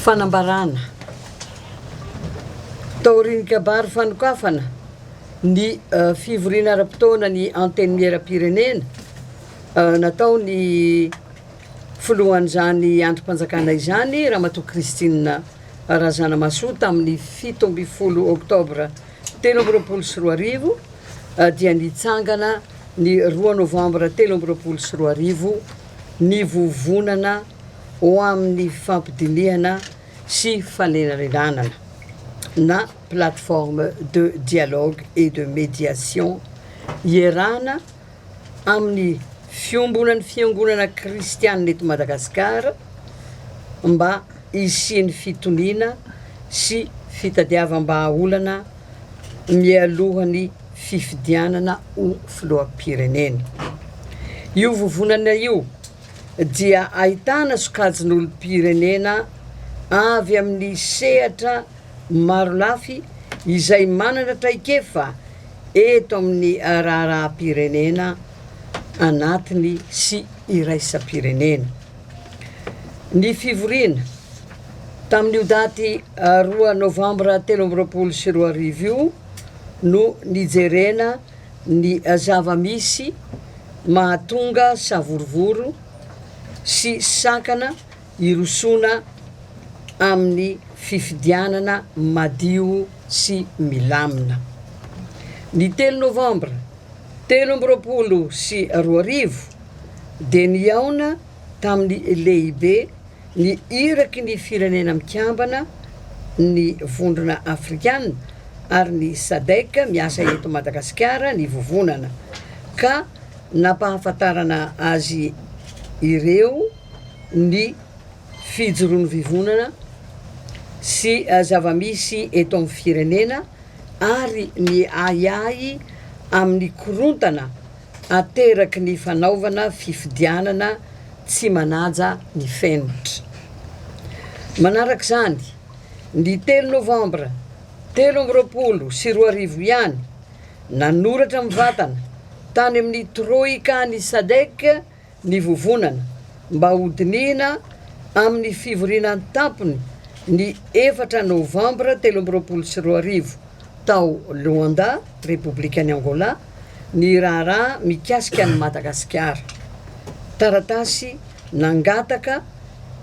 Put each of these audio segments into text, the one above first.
fanambarana taorinikabary fanokafana ny fivoriana ara-potoana ny antenne miera-pirenena natao ny filohan'izany androm-panjakana izany Ramatoa Christine Razanamasoa tamin'ny 17 oktobra 2024 dia nitsangana ny 2 novambra 2024 ny vovonana ho amin'ny fampidinihana sy fanenarenanana na plateforme de dialogue et de médiation iarahana amin'ny fiombonan'ny fiangonana kristianina eto Madagasikara mba hisian'ny fitoniana sy fitadiavam-bahaolana mialohan'ny fifidianana ho filoham-pirenena. Io vovonana io dia ahitana sokajin'olom-pirenena avy amin'ny sehatra maro lafy izay manana traikefa eto amin'ny raharaha-pirenena anatiny sy iraisam-pirenena. Ny fivoriana tamin'io daty 2 novambra 2024 io no nijerena ny zava-misy mahatonga savorovoro sy sakana irosona amin'ny fifidianana madio sy milamina. Ny 3 novambra 2024 dia niaona tamin'ny lehibe ny iraky ny firenena mikambana ny vondrona afrikana ary ny SADC miasa eto Madagasikara ny vovonana ka nampahafantarana azy ireo ny fijoroany vivonana sy zava-misy eto amin'ny firenena ary ny ahiahy amin'ny korontana ateraky ny fanaovana fifidianana tsy manaja ny fenotra. Manaraka zany ny 3 novambra 2024 ihany nanoratra mivatana tany amin'ny troika ny SADC ny vovonana mba hodinina amin'ny fivoriana tampony ny 4 novambra 2024 tao Luanda, Republika ny Angola, ny raharaha mikasika ny Madagasikara. Taratasy nangataka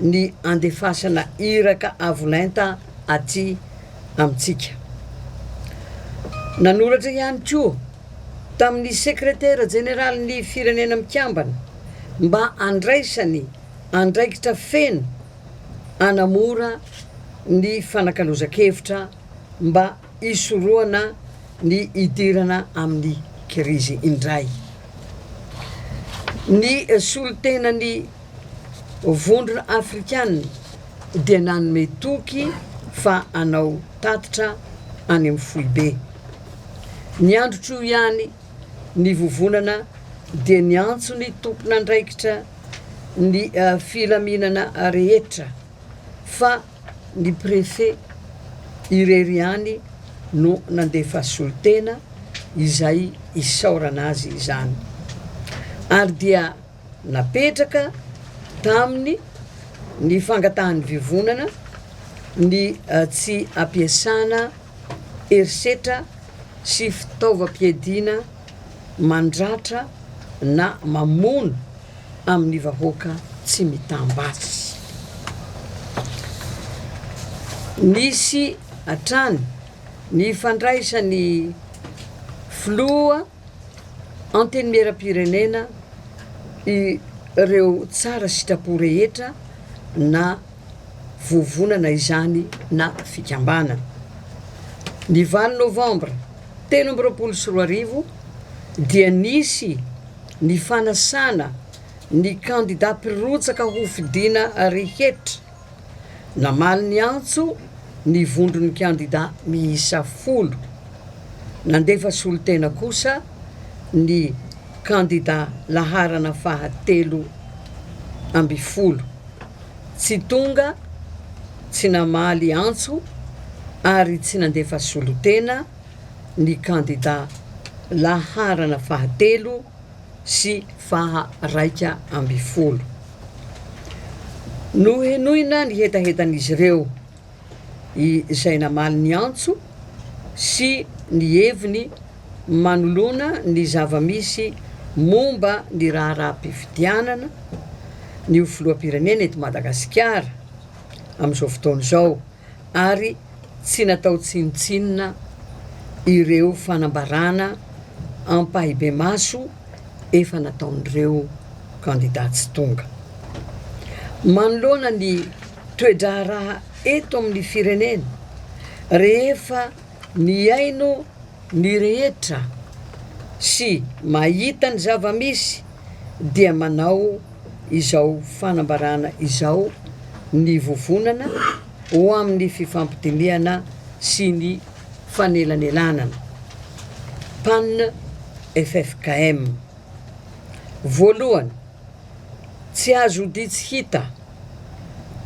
ny andefasana iraka avolenta aty amintsika. Nanoratra ihany koa tamin'ny sekretera jeneralin'ny firenena mikambana mba andraisany andraikitra feno anamora ny fanakalozan-kevitra mba isoroana ny idirana amin'ny krizy indray. Ny solotenan'ny vondrona afrikana dia nanome toky fa anao tatitra any amin'ny foibe. Ny andro io ihany ny vovonana dia niantso ny tompon'andraikitra ny filaminana rehetra fa ny prefet irery ihany no nandefa solotena izay isaorana azy izany. Ary dia napetraka taminy ny fangatahan'ny vivonana ny tsy ampiasana herisetra sy fitaovam-piadiana mandratra na mamono amin'ny vahoaka tsy mitambasy. Nisy hatrany ny fandraisany filoha antenne miera-pirenena ireo tsara sitrapo rehetra na vovonana izany na fikambanana. Ny 4 novambra 2024 dia nisy ny fanasana ny candidat mpirotsaka ho fidiana rehetra. Namaly ny antso ny vondron'ny candidat miisa 10. Nandefa solotena kosa ny candidat laharana fahatelo amby 10. Tsy tonga, tsy namaly antso ary tsy nandefa solotena ny candidat laharana fahatelo sy faha 1 amby 10. nohenoina ny hetahetan'izy ireo izay namaly ny antso sy ny heviny manoloana ny zava-misy momba ny raharaham-pifidianana ny filoham-pirenena eto Madagasikara amin'izao fotoana izao, ary tsy natao tsinotsinona ireo fanambarana ampahibe maso efa nataon'ireo candidat tsy tonga. Manoloana ny toe-draharaha eto amin'ny firenena rehefa niaino ny rehetra sy mahita ny zava-misy dia manao izao fanambarana izao ny vovonana ho amin'ny fifampidiniana sy ny fanelanelanana. PAN FFKM. Voalohany, tsy azo ditsy hita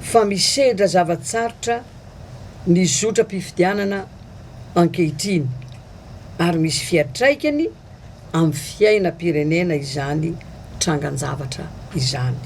fa misedra zavatsarotra ny zotra-pifidianana ankehitriny ary misy fiatraikany amin'ny fiainam-pirenena izany trangan-javatra izany.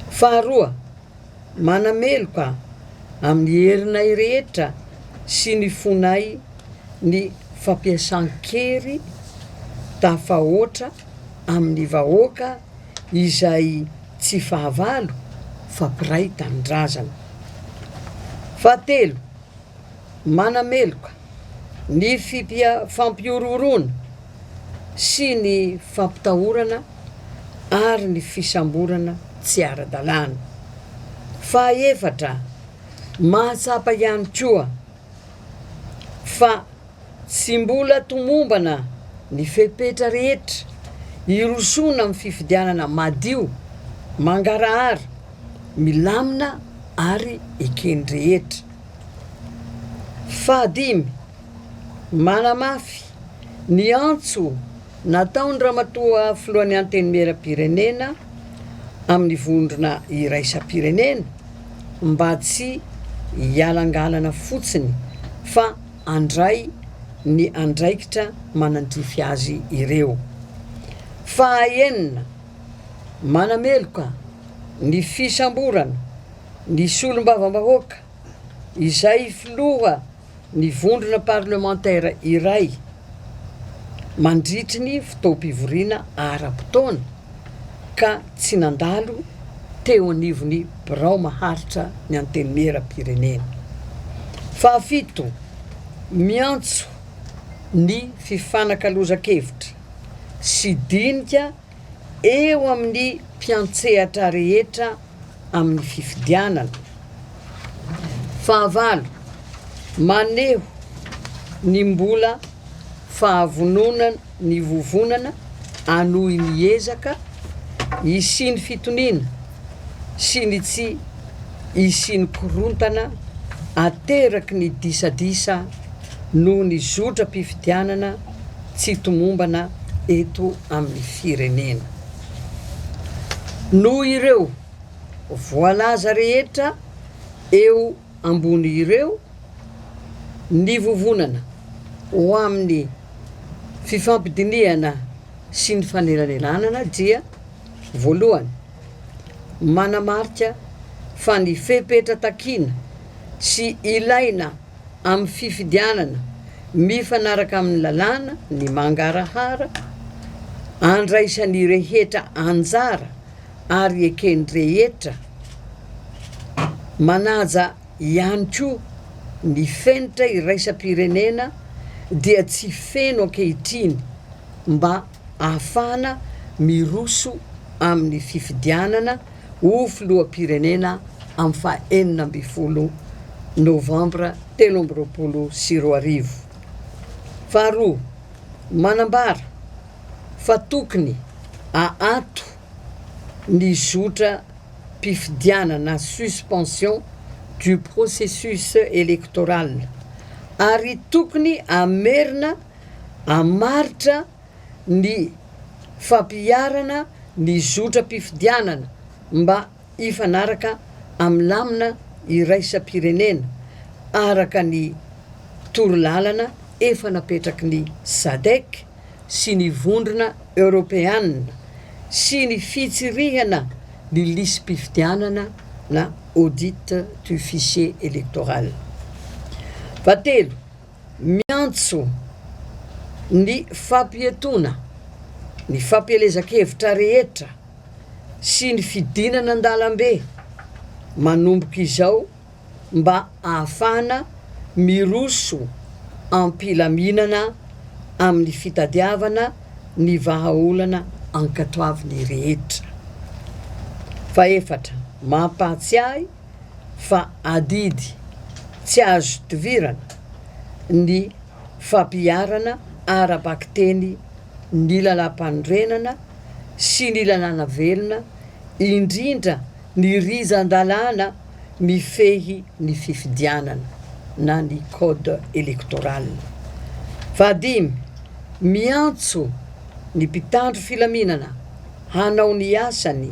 Faharoa, manameloka amin'ny herinay rehetra sy ny fonay ny fampiasan-kery tafahoatra amin'ny vahoaka izay tsy fahavalo fa piray tanindrazana. Fahatelo, manameloka ny fampiororona sy ny fampitahorana ary ny fisamborana tsy ara-dalàna. Fahaefatra, mahatsapa ihany koa fa tsy mbola tomombana ny fepetra rehetra irosona amin'ny fifidianana madio, mangarahara, milamina ary ekeny rehetra. Fahadimy, manamafy ny antso nataony ramatoa filohan'ny antenimieram-pirenena amin'ny vondrona iraisam-pirenena mba tsy hialangalana fotsiny fa andray ny andraikitra manandrify azy ireo. Fahaenina, manameloka ny fisamborana ny solombavam-bahoaka izay filoha ny vondrona parlementaire iray mandritry ny fotoam-pivoriana ara-potoana ka tsy nandalo teo anivony birao maharitra ny antenimieram-pirenena. Fahafito, miantso ny fifanakaloza-kevitra sy dinika eo amin'ny mpiantsehatra rehetra amin'ny fifidianana. Fahavalo, maneho ny mbola fahavononana ny vovonana anohy ny ezaka isiny fitoniana sy ny tsy isiny korontana ateraky ny disadisa noho ny zotra-pifidianana tsy tomombana eto amin'ny firenena. Noho ireo voalaza rehetra eo ambony ireo ny vovonana ho amin'ny fifampidiniana sy ny fanelanelanana dia voalohany, manamarika fa ny fepetra takina sy ilaina amin'ny fifidianana mifanaraka amin'ny lalàna ny mangarahara andraisan'ny rehetra anjara ary ekeny rehetra, manaja ihany koa ny fenitra iraisam-pirenena dia tsy feno ankehitriny mba ahafahana miroso amin'ny fifidianana ho filoham-pirenena amin'ny faha-4 Novambra 2020. Faharoa, manambara fa tokony ahato ny zotra-pifidianana suspension du processus électoral ary tokony amerina amaritra ny fampiarana ny zotra-pifidianana mba hifanaraka amin'ny lamina iraisam-pirenena araka ny torolalana efa napetraky ny SADC sy ny vondrona Europeanina sy ny fitsirihana ny lisy-pifidianana na audit du fichier électoral. Fahatelo, miantso ny fampietona ny fampielezan-kevitra rehetra sy ny fidinana an-dalambe manomboka izao mba ahafahana miroso ampilaminana amin'ny fitadiavana ny vahaolana ankatoaviny rehetra. Faefatra, mampahatsiahy fa adidy tsy azo tovirana ny fampiarana arabaky teny ny lalam-panorenana sy ny lalàna velona, indrindra ny rizan-dalàna mifehy ny fifidianana na ny code électoral. Fahadimy, miantso ny mpitandro filaminana hanao ny asany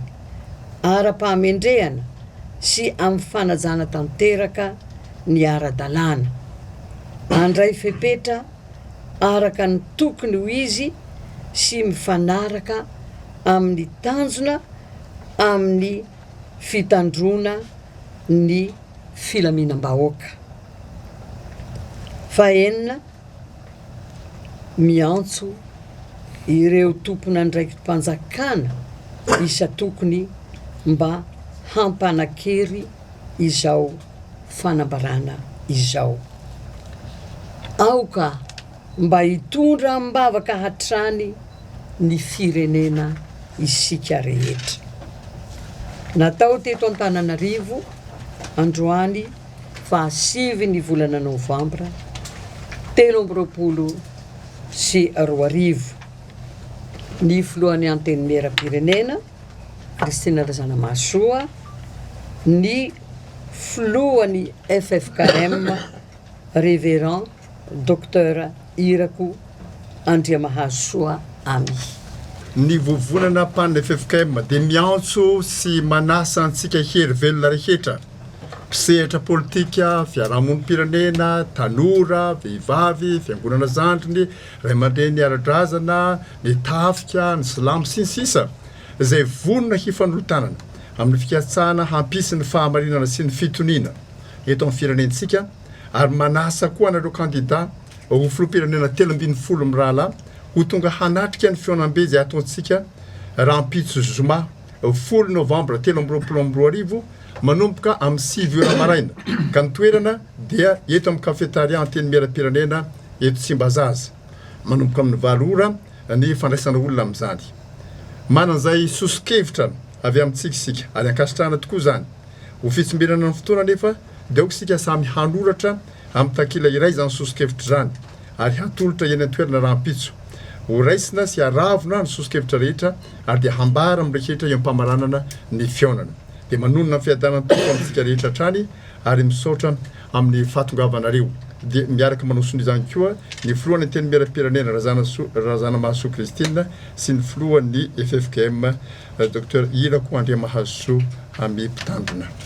ara-pahamendrehana sy amin'ny fanajana tanteraka ny ara-dalàna, handray fepetra araka ny tokony ho izy sy mifanaraka amin'ny tanjona amin'ny fitandrona ny filaminam-bahoaka. Fahenina, miantso ireo tompona ndraiky mpanjakana isa tokony mba hampanakery izao fanambarana izao. Aoka mba hitondra mbavaka hatrany ny firenena isika rehetra. Natao teto Antananarivo androany fa 5 ny volana Novambra 2024. Ny filohan'ny antenimieram-pirenena Kristina Razanamahasoa, ny filohan'ny FFKM Révérend Docteur Irako Andriamahasoa Amy. Ny vovonana mpanina FFKM dia miantso sy manasa antsika hery velona rehetra, mpisehatra politika, fiarahamonim-pirenena, tanora, vehivavy, fiangonana zandriny, ray aman-dreny ara-drazana, ny tafika, ny silamo sy ny sisa, izay vonona hifanolotanana amin'ny fikatsana hampisy ny fahamarinana sy ny fitoniana eto amin'ny firenentsika, ary manasa koa anareo kandida ho filoham-pirenena 320 mirahalahy ho tonga hanatrika ny fionam-be izay ataontsika rahampitso zoma 10 Novambra 2024 manomboka amin'ny 6 maraina, ka ny toerana dia eto amin'ny kafetaria antenimieram-pirenena eto Tsimbazaza, manomboka amin'ny 9 ora ny fandraisana olona amin'izany. Manan'izay sosikevitra avy amintsika isika, ary ankasitrahana tokoa zany ho fitsimberana ny fotoana nefa dia isika samy hanoratra amin'ny takila iray zany sosikevitra zany, ary hatolotra eny an-toerana rahampitso ho raisina sy haravona ny sosikevitra rehetra, ary dia hambara amin'ny rehetra eo ampamaranana ny fionana. Dia manonona ny fiadanana tokoa amintsika rehetra hatrany, ary misaotra amin'ny fahatongavanareo. Dia miaraka manosony izany koa ny filohan'ny antenimieram-pirenena Razanamahasoa Kristina sy ny filohan'ny FFKM Dr Irako Andriamahasoa Amy mpitandrona.